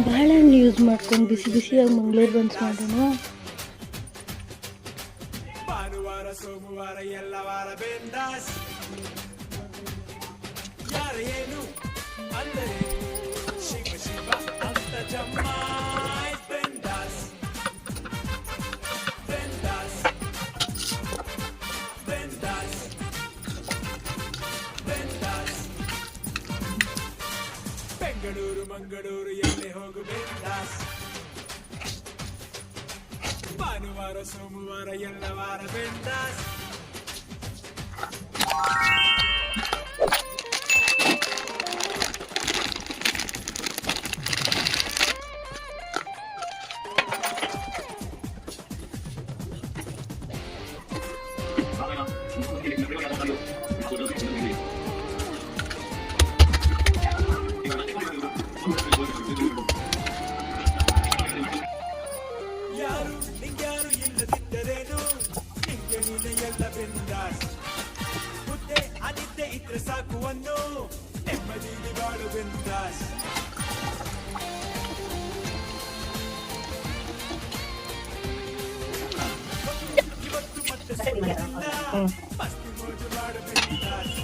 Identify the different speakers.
Speaker 1: ಬಾಳೆಹಣ್ಣು ಯೂಸ್ ಮಾಡ್ಕೊಂಡು ಬಿಸಿ ಬಿಸಿಯಾಗಿ ಮಂಗಳೂರು ಬನ್ಸ್ ಮಾಡೋಣ.
Speaker 2: ಭಾನುವಾರ ಸೋಮವಾರ ಎಲ್ಲ ವಾರ ಬೆಂದಾಸ್ ಯಾರ ಏನು ಅಂದರೆ ಶಿವ ಶಿವ ಅಂತ ಜಮಾಯ್ ಬೆಂದಾಸ್ ಬೆಂದಾಸ್ ಬೆಂದಾಸ್ ಬೆಂದಾಸ್ ಬೆಂಗಳೂರು ಮಂಗಳೂರು ಎಲ್ಲೇ ಹೋಗು ಬೆಂದಾಸ್ ಭಾನುವಾರ ಸೋಮವಾರ ಎಲ್ಲ ವಾರ ಬೆಂದಾಸ್ ಯಾರು ನಿಂಗ್ಯಾರು ಇಲ್ಲದಿದ್ದರೇನು ನಿಂಗೆ ನೀನೆ ಎಲ್ಲ ಬೆಂದಾಸ್ ಮುದ್ದೆ ಅನಿದ್ದೆ ಇದ್ರೆ ಸಾಕು ಒಂದು ನೆಮ್ಮದಿಲಿ ಬಾಳು ಬೆಂದಾಸ್ ಇವತ್ತು ಮತ್ತೆ ಸಿಕ್ಕಿಲ್ಲ ಮಸ್ತಿ ಮೋಜು ಮಾಡು ಬೆಂದಾಸ್